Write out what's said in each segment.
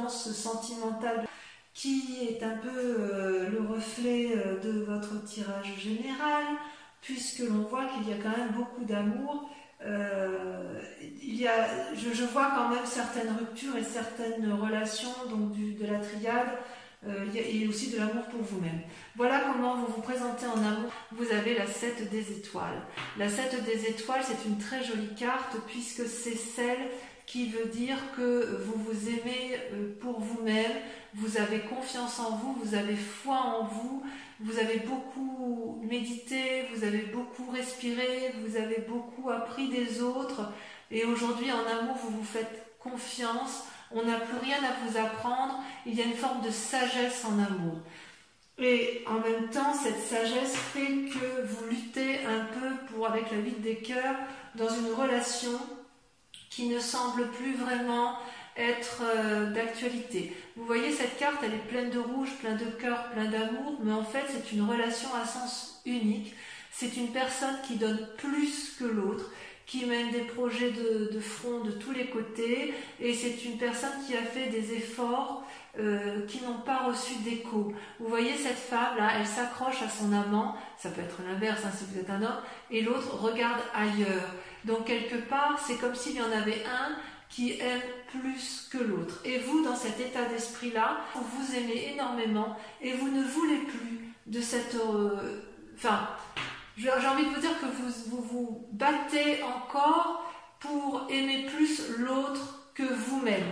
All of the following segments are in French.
balance sentimentale qui est un peu le reflet de votre tirage général, puisque l'on voit qu'il y a quand même beaucoup d'amour. Je vois quand même certaines ruptures et certaines relations donc de la triade et aussi de l'amour pour vous-même. Voilà comment vous vous présentez en amour. Vous avez la 7 des étoiles. La 7 des étoiles, c'est une très jolie carte puisque c'est celle qui veut dire que vous vous aimez pour vous-même, vous avez confiance en vous, vous avez foi en vous, vous avez beaucoup médité, vous avez beaucoup respiré, vous avez beaucoup appris des autres et aujourd'hui en amour vous vous faites confiance, on n'a plus rien à vous apprendre, il y a une forme de sagesse en amour. Et en même temps, cette sagesse fait que vous luttez un peu avec la vide des cœurs dans une relation qui ne semble plus vraiment être d'actualité. Vous voyez, cette carte, elle est pleine de rouge, plein de cœur, plein d'amour, mais en fait, c'est une relation à sens unique. C'est une personne qui donne plus que l'autre, qui mène des projets de front de tous les côtés, et c'est une personne qui a fait des efforts qui n'ont pas reçu d'écho. Vous voyez cette femme-là, elle s'accroche à son amant, ça peut être l'inverse hein, si vous êtes un homme, et l'autre regarde ailleurs. Donc quelque part, c'est comme s'il y en avait un qui aime plus que l'autre. Et vous, dans cet état d'esprit-là, vous vous aimez énormément et vous ne voulez plus de cette... j'ai envie de vous dire que vous vous battez encore pour aimer plus l'autre que vous-même.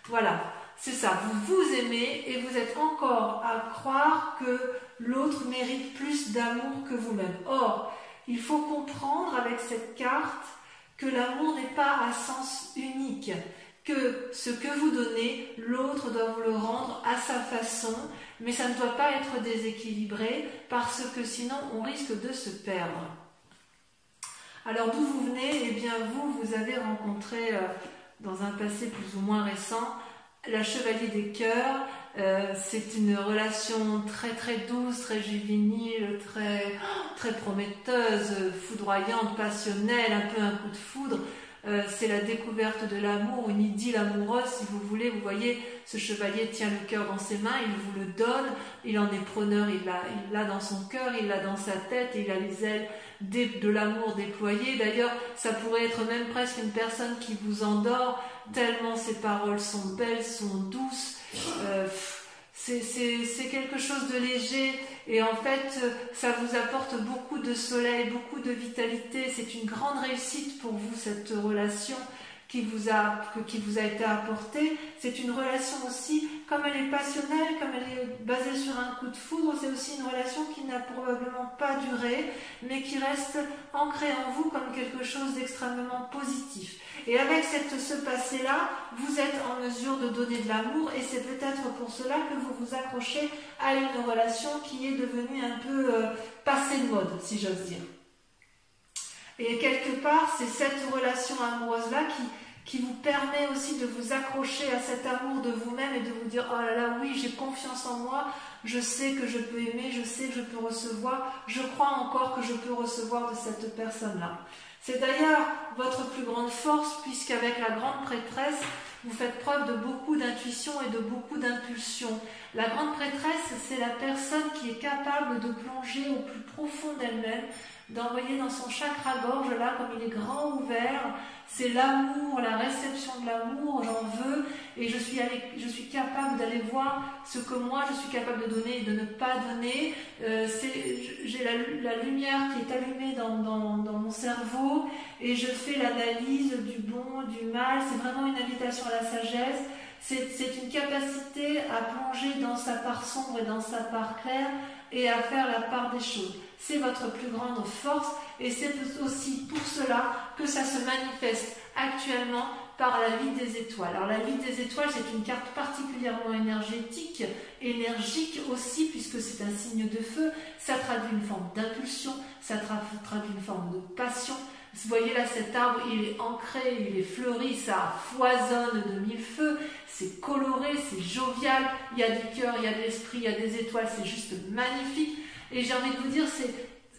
Voilà, c'est ça. Vous vous aimez et vous êtes encore à croire que l'autre mérite plus d'amour que vous-même. Or, il faut comprendre avec cette carte que l'amour n'est pas à sens unique, que ce que vous donnez, l'autre doit vous le rendre à sa façon, mais ça ne doit pas être déséquilibré parce que sinon on risque de se perdre. Alors d'où vous venez? Eh bien vous avez rencontré dans un passé plus ou moins récent la Chevalier des Cœurs. C'est une relation très très douce, très juvénile, très prometteuse, foudroyante, passionnelle, un peu un coup de foudre. C'est la découverte de l'amour, une idylle amoureuse si vous voulez. Vous voyez, ce chevalier tient le cœur dans ses mains, il vous le donne, il en est preneur, il l'a dans son cœur, il l'a dans sa tête, et il a les ailes de l'amour déployées. D'ailleurs, ça pourrait être même presque une personne qui vous endort, tellement ses paroles sont belles, sont douces. C'est quelque chose de léger et en fait ça vous apporte beaucoup de soleil, beaucoup de vitalité. C'est une grande réussite pour vous cette relation qui vous a été apportée. C'est une relation aussi, comme elle est passionnelle, comme elle est basée sur un coup de foudre, c'est aussi une relation qui n'a probablement pas duré, mais qui reste ancrée en vous comme quelque chose d'extrêmement positif. Et avec ce passé-là, vous êtes en mesure de donner de l'amour et c'est peut-être pour cela que vous vous accrochez à une relation qui est devenue un peu passée de mode, si j'ose dire. Et quelque part, c'est cette relation amoureuse-là qui vous permet aussi de vous accrocher à cet amour de vous-même et de vous dire « Oh là là, oui, j'ai confiance en moi, je sais que je peux aimer, je sais que je peux recevoir, je crois encore que je peux recevoir de cette personne-là. » C'est d'ailleurs votre plus grande force puisqu'avec la grande prêtresse, vous faites preuve de beaucoup d'intuition et de beaucoup d'impulsion. La grande prêtresse, c'est la personne qui est capable de plonger au plus profond d'elle-même, d'envoyer dans son chakra-gorge, là, comme il est grand ouvert, c'est l'amour, la réception de l'amour, j'en veux, et je suis capable d'aller voir ce que moi je suis capable de donner et de ne pas donner. J'ai la lumière qui est allumée dans mon cerveau, et je fais l'analyse du bon, du mal. C'est vraiment une invitation à la sagesse. C'est une capacité à plonger dans sa part sombre et dans sa part claire et à faire la part des choses. C'est votre plus grande force et c'est aussi pour cela que ça se manifeste actuellement par la vie des étoiles. Alors la vie des étoiles, c'est une carte particulièrement énergétique, énergique aussi, puisque c'est un signe de feu. Ça traduit une forme d'impulsion, ça traduit une forme de passion. Vous voyez là, cet arbre, il est ancré, il est fleuri, ça foisonne de mille feux, c'est coloré, c'est jovial, il y a du cœur, il y a de l'esprit, il y a des étoiles, c'est juste magnifique. Et j'ai envie de vous dire,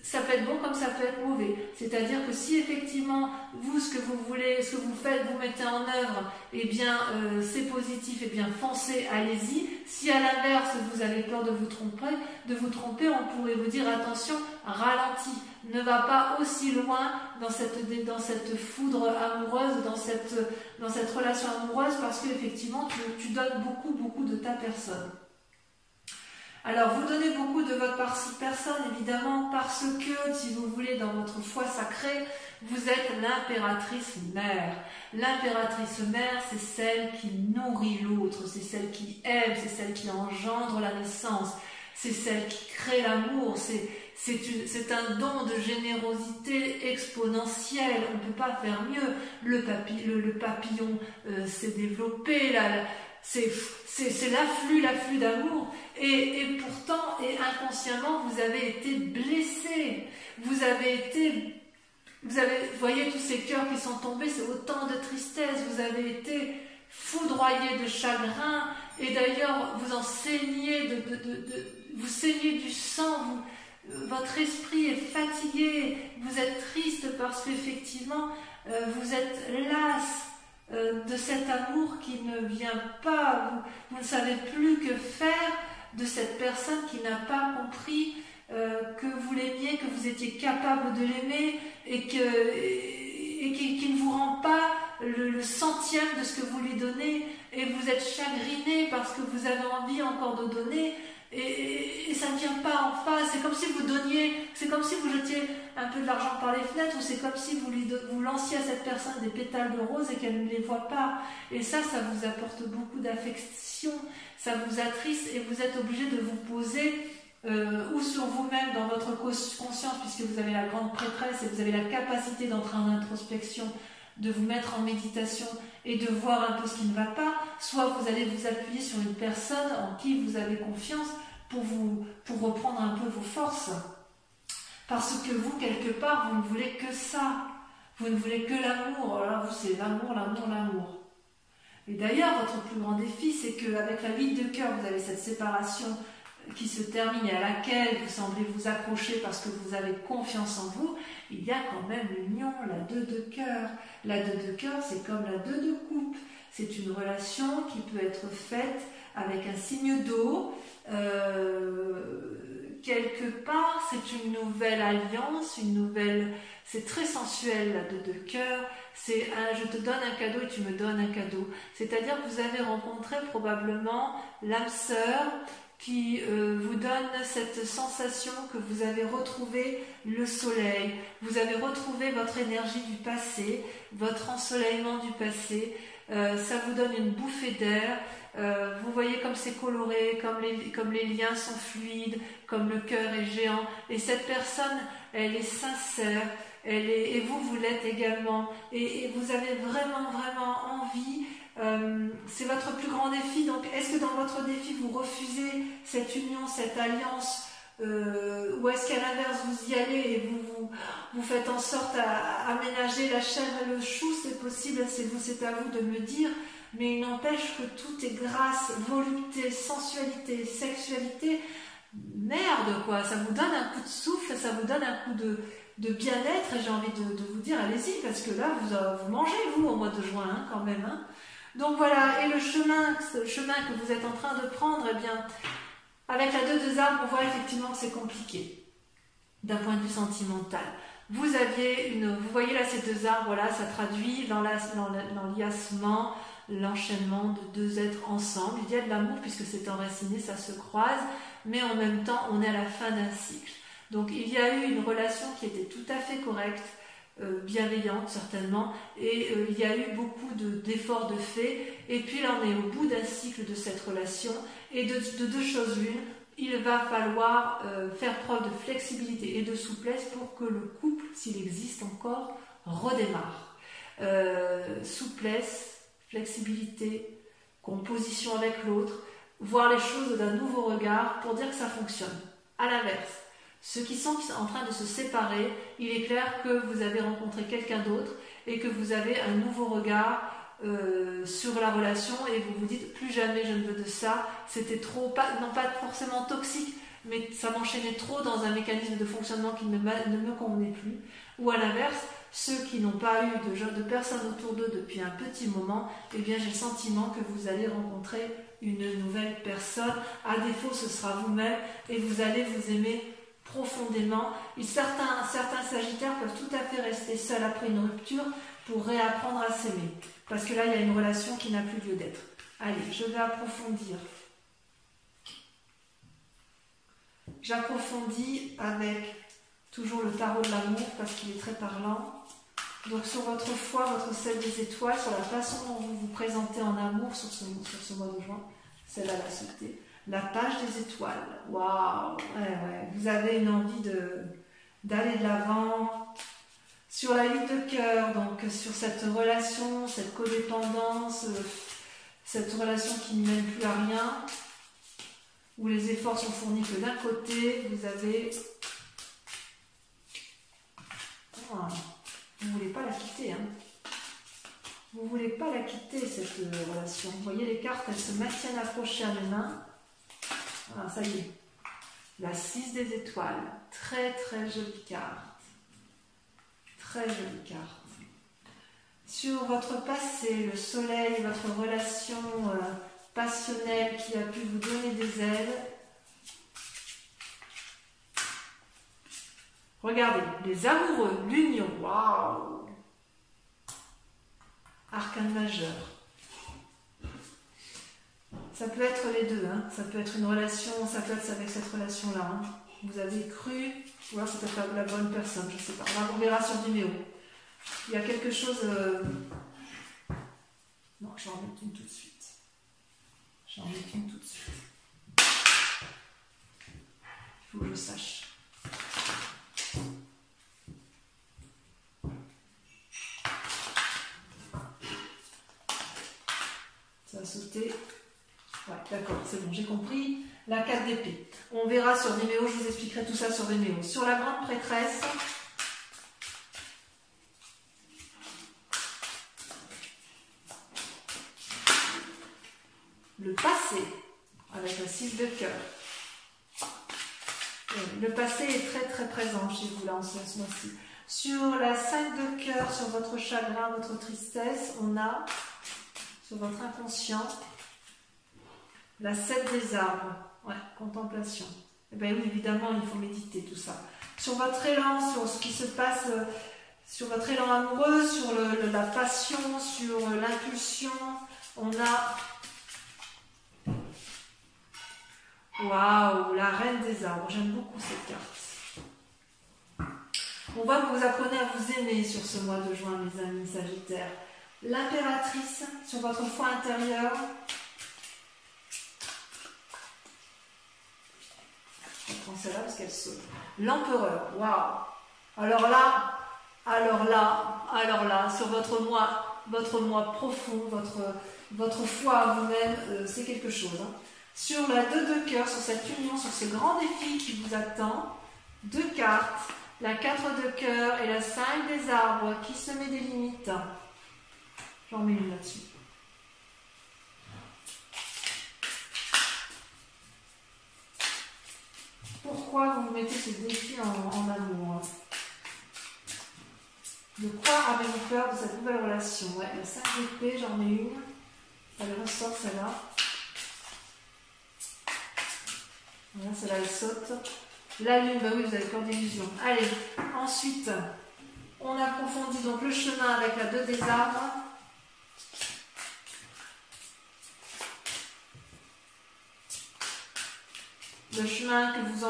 ça peut être bon comme ça peut être mauvais. C'est-à-dire que si effectivement, vous, ce que vous voulez, ce que vous faites, vous mettez en œuvre, eh bien, c'est positif, eh bien, foncez, allez-y. Si à l'inverse, vous avez peur de vous tromper, on pourrait vous dire, attention, ralentis. Ne va pas aussi loin dans cette foudre amoureuse, dans cette relation amoureuse, parce qu'effectivement, tu donnes beaucoup de ta personne. Alors, vous donnez beaucoup de votre personne, évidemment, parce que, si vous voulez, dans votre foi sacrée, vous êtes l'impératrice mère. L'impératrice mère, c'est celle qui nourrit l'autre, c'est celle qui aime, c'est celle qui engendre la naissance, c'est celle qui crée l'amour, c'est un don de générosité exponentielle, on ne peut pas faire mieux. Le papillon s'est développé, c'est l'afflux d'amour, et pourtant, et inconsciemment, vous avez été blessé, vous voyez tous ces cœurs qui sont tombés, c'est autant de tristesse, vous avez été foudroyé de chagrin, et d'ailleurs, vous en saignez, vous saignez du sang, votre esprit est fatigué, vous êtes triste parce qu'effectivement, vous êtes las de cet amour qui ne vient pas, vous ne savez plus que faire de cette personne qui n'a pas compris que vous l'aimiez, que vous étiez capable de l'aimer et qui ne vous rend pas le centième de ce que vous lui donnez, et vous êtes chagriné parce que vous avez envie encore de donner, et ça ne vient pas en face. C'est comme si vous donniez, c'est comme si vous jetiez un peu de l'argent par les fenêtres, ou c'est comme si vous lanciez à cette personne des pétales de rose et qu'elle ne les voit pas. Et ça vous apporte beaucoup d'affection, ça vous attriste, et vous êtes obligé de vous poser ou sur vous-même dans votre conscience, puisque vous avez la grande prêtresse et vous avez la capacité d'entrer en introspection, de vous mettre en méditation et de voir un peu ce qui ne va pas, soit vous allez vous appuyer sur une personne en qui vous avez confiance pour reprendre un peu vos forces. Parce que vous, quelque part, vous ne voulez que ça. Vous ne voulez que l'amour. Alors vous, c'est l'amour, l'amour, l'amour. Et d'ailleurs, votre plus grand défi, c'est qu'avec la vide de cœur, vous avez cette séparation qui se termine et à laquelle vous semblez vous accrocher parce que vous avez confiance en vous, il y a quand même l'union, la 2 de cœur. La 2 de cœur, c'est comme la 2 de coupe. C'est une relation qui peut être faite avec un signe d'eau. Quelque part, c'est une nouvelle alliance, c'est très sensuel, la 2 de cœur. C'est je te donne un cadeau et tu me donnes un cadeau. C'est-à-dire que vous avez rencontré probablement l'âme sœur qui vous donne cette sensation que vous avez retrouvé le soleil, vous avez retrouvé votre énergie du passé, votre ensoleillement du passé, ça vous donne une bouffée d'air, vous voyez comme c'est coloré, comme les liens sont fluides, comme le cœur est géant, et cette personne, elle est sincère, et vous l'êtes également, et vous avez vraiment envie. C'est votre plus grand défi. Donc est-ce que dans votre défi vous refusez cette union, cette alliance, ou est-ce qu'à l'inverse vous y allez et vous faites en sorte à aménager la chair et le chou? C'est possible, c'est à vous de me dire, mais il n'empêche que tout est grâce, volupté, sensualité, sexualité. Merde quoi, ça vous donne un coup de souffle, ça vous donne un coup de bien-être, et j'ai envie de vous dire allez-y, parce que là vous mangez vous au mois de juin hein, quand même hein. Donc voilà, et le chemin que vous êtes en train de prendre, eh bien, avec la 2 arbres, on voit effectivement que c'est compliqué, d'un point de vue sentimental. Vous voyez là ces 2 arbres, là, ça traduit l'enliassement, l'enchaînement de 2 êtres ensemble. Il y a de l'amour puisque c'est enraciné, ça se croise, mais en même temps, on est à la fin d'un cycle. Donc il y a eu une relation qui était tout à fait correcte, bienveillante certainement, et il y a eu beaucoup d'efforts de fait, et puis là on est au bout d'un cycle de cette relation, et de 2 choses l'une, il va falloir faire preuve de flexibilité et de souplesse pour que le couple, s'il existe encore, redémarre. Souplesse, flexibilité, composition avec l'autre, voir les choses d'un nouveau regard pour dire que ça fonctionne. À l'inverse, ceux qui sont en train de se séparer, il est clair que vous avez rencontré quelqu'un d'autre et que vous avez un nouveau regard sur la relation, et vous vous dites plus jamais je ne veux de ça, c'était trop, non pas forcément toxique, mais ça m'enchaînait trop dans un mécanisme de fonctionnement qui ne me convenait plus. Ou à l'inverse, ceux qui n'ont pas eu de personnes autour d'eux depuis un petit moment, eh bien j'ai le sentiment que vous allez rencontrer une nouvelle personne. À défaut, ce sera vous-même et vous allez vous aimer profondément. Et certains sagittaires peuvent tout à fait rester seuls après une rupture pour réapprendre à s'aimer. Parce que là, il y a une relation qui n'a plus lieu d'être. Allez, je vais approfondir. J'approfondis avec toujours le tarot de l'amour parce qu'il est très parlant. Donc sur votre foi, votre 7 des étoiles, sur la façon dont vous vous présentez en amour sur ce mois de juin, celle-là l'a sauté. La page des étoiles. Waouh, ouais. Vous avez une envie d'aller de l'avant. Sur la 8 de cœur, donc sur cette relation, cette codépendance, cette relation qui ne mène plus à rien, où les efforts sont fournis que d'un côté, vous avez... Oh, vous ne voulez pas la quitter, hein. Vous ne voulez pas la quitter, cette relation. Vous voyez, les cartes, elles se maintiennent accrochées à mes mains. Voilà, ça y est. La 6 des étoiles. Très, très jolie carte. Très jolie carte. Sur votre passé, le soleil, votre relation passionnelle qui a pu vous donner des ailes. Regardez, les amoureux, l'union, waouh! Arcane majeur. Ça peut être les deux, hein. Ça peut être une relation, ça peut être avec cette relation-là. Hein. Vous avez cru, ou alors c'est peut-être la bonne personne, je ne sais pas. On verra sur Vimeo. Il y a quelque chose... Non, j'en mets une tout de suite. J'en mets une tout de suite. Il faut que je sache. Ça a sauté. Ouais, d'accord, c'est bon, j'ai compris. La 4 d'épée. On verra sur Vimeo, je vous expliquerai tout ça sur Vimeo. Sur la grande prêtresse, le passé, avec la 6 de cœur. Le passé est très très présent chez vous là en ce mois-ci. Sur la 5 de cœur, sur votre chagrin, votre tristesse, on a, sur votre inconscient, la 7 des arbres. Ouais, contemplation. Eh bien oui, évidemment, il faut méditer tout ça. Sur votre élan, sur ce qui se passe, sur votre élan amoureux, sur la passion, sur l'impulsion, on a... Waouh, la reine des arbres. J'aime beaucoup cette carte. On voit que vous apprenez à vous aimer sur ce mois de juin, mes amis sagittaires. L'impératrice, sur votre foi intérieure. Je prends celle-là parce qu'elle saute. L'empereur, waouh. Alors là, sur votre moi profond, votre foi à vous-même, c'est quelque chose. Hein. Sur la 2 de cœur, sur cette union, sur ce grand défi qui vous attend, 2 cartes, la 4 de cœur et la 5 des arbres qui se met des limites. J'en mets une là-dessus. Pourquoi vous mettez ce défi en amour? De quoi avez-vous peur de cette nouvelle relation? Ouais, la 5 d'épée, j'en mets une. Elle ressort celle-là. Voilà, celle-là, elle saute. La lune, bah oui, vous avez peur d'illusion. Allez, ensuite, on approfondit donc le chemin avec la 2 des arbres. Le chemin que vous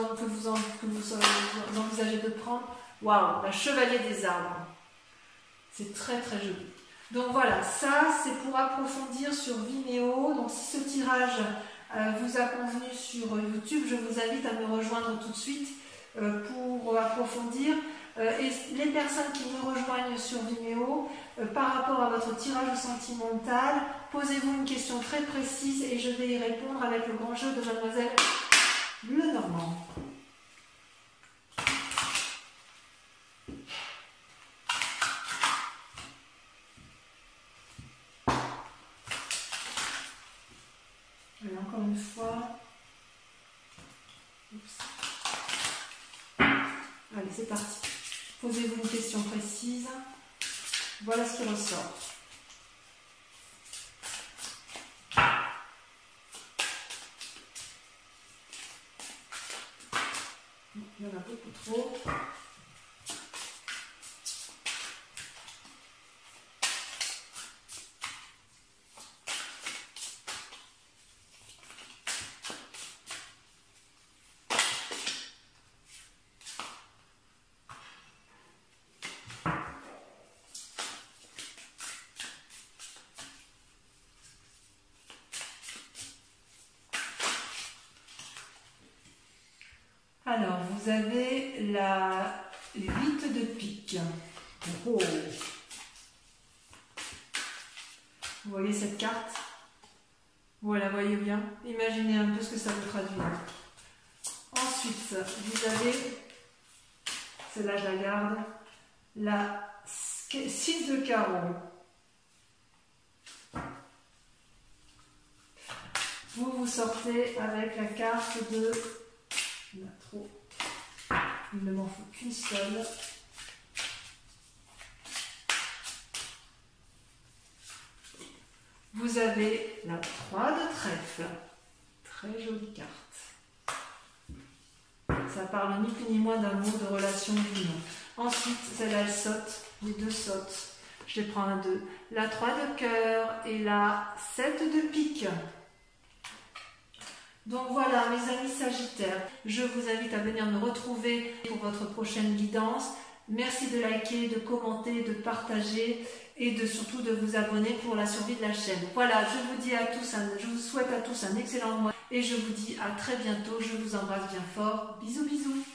envisagez de prendre. Waouh, la chevalier des arbres. C'est très très joli. Donc voilà, ça c'est pour approfondir sur Vimeo. Donc si ce tirage vous a convenu sur YouTube, je vous invite à me rejoindre tout de suite pour approfondir. Et les personnes qui me rejoignent sur Vimeo, par rapport à votre tirage sentimental, posez-vous une question très précise et je vais y répondre avec le grand jeu de Mademoiselle Lenormand. Et encore une fois. Oups. c'est parti. Posez-vous une question précise. Voilà ce qui ressort. Il y en a beaucoup trop. Alors, vous avez la 8 de pique. Oh. Vous voyez cette carte? Vous la voyez bien? Imaginez un peu ce que ça veut traduire. Ensuite, vous avez, celle-là je la garde, la 6 de carreau. Vous sortez avec la carte de... Il y en a trop. Il ne m'en faut qu'une seule. Vous avez la 3 de trèfle. Très jolie carte. Ça parle ni plus ni moins d'amour, de relation, d'union. Ensuite, celle-là, elle saute. Les deux sautent. Je les prends à deux. La 3 de cœur et la 7 de pique. Donc voilà mes amis Sagittaires, je vous invite à venir me retrouver pour votre prochaine guidance. Merci de liker, de commenter, de partager et surtout de vous abonner pour la survie de la chaîne. Voilà, je vous souhaite à tous un excellent mois et je vous dis à très bientôt. Je vous embrasse bien fort. Bisous bisous.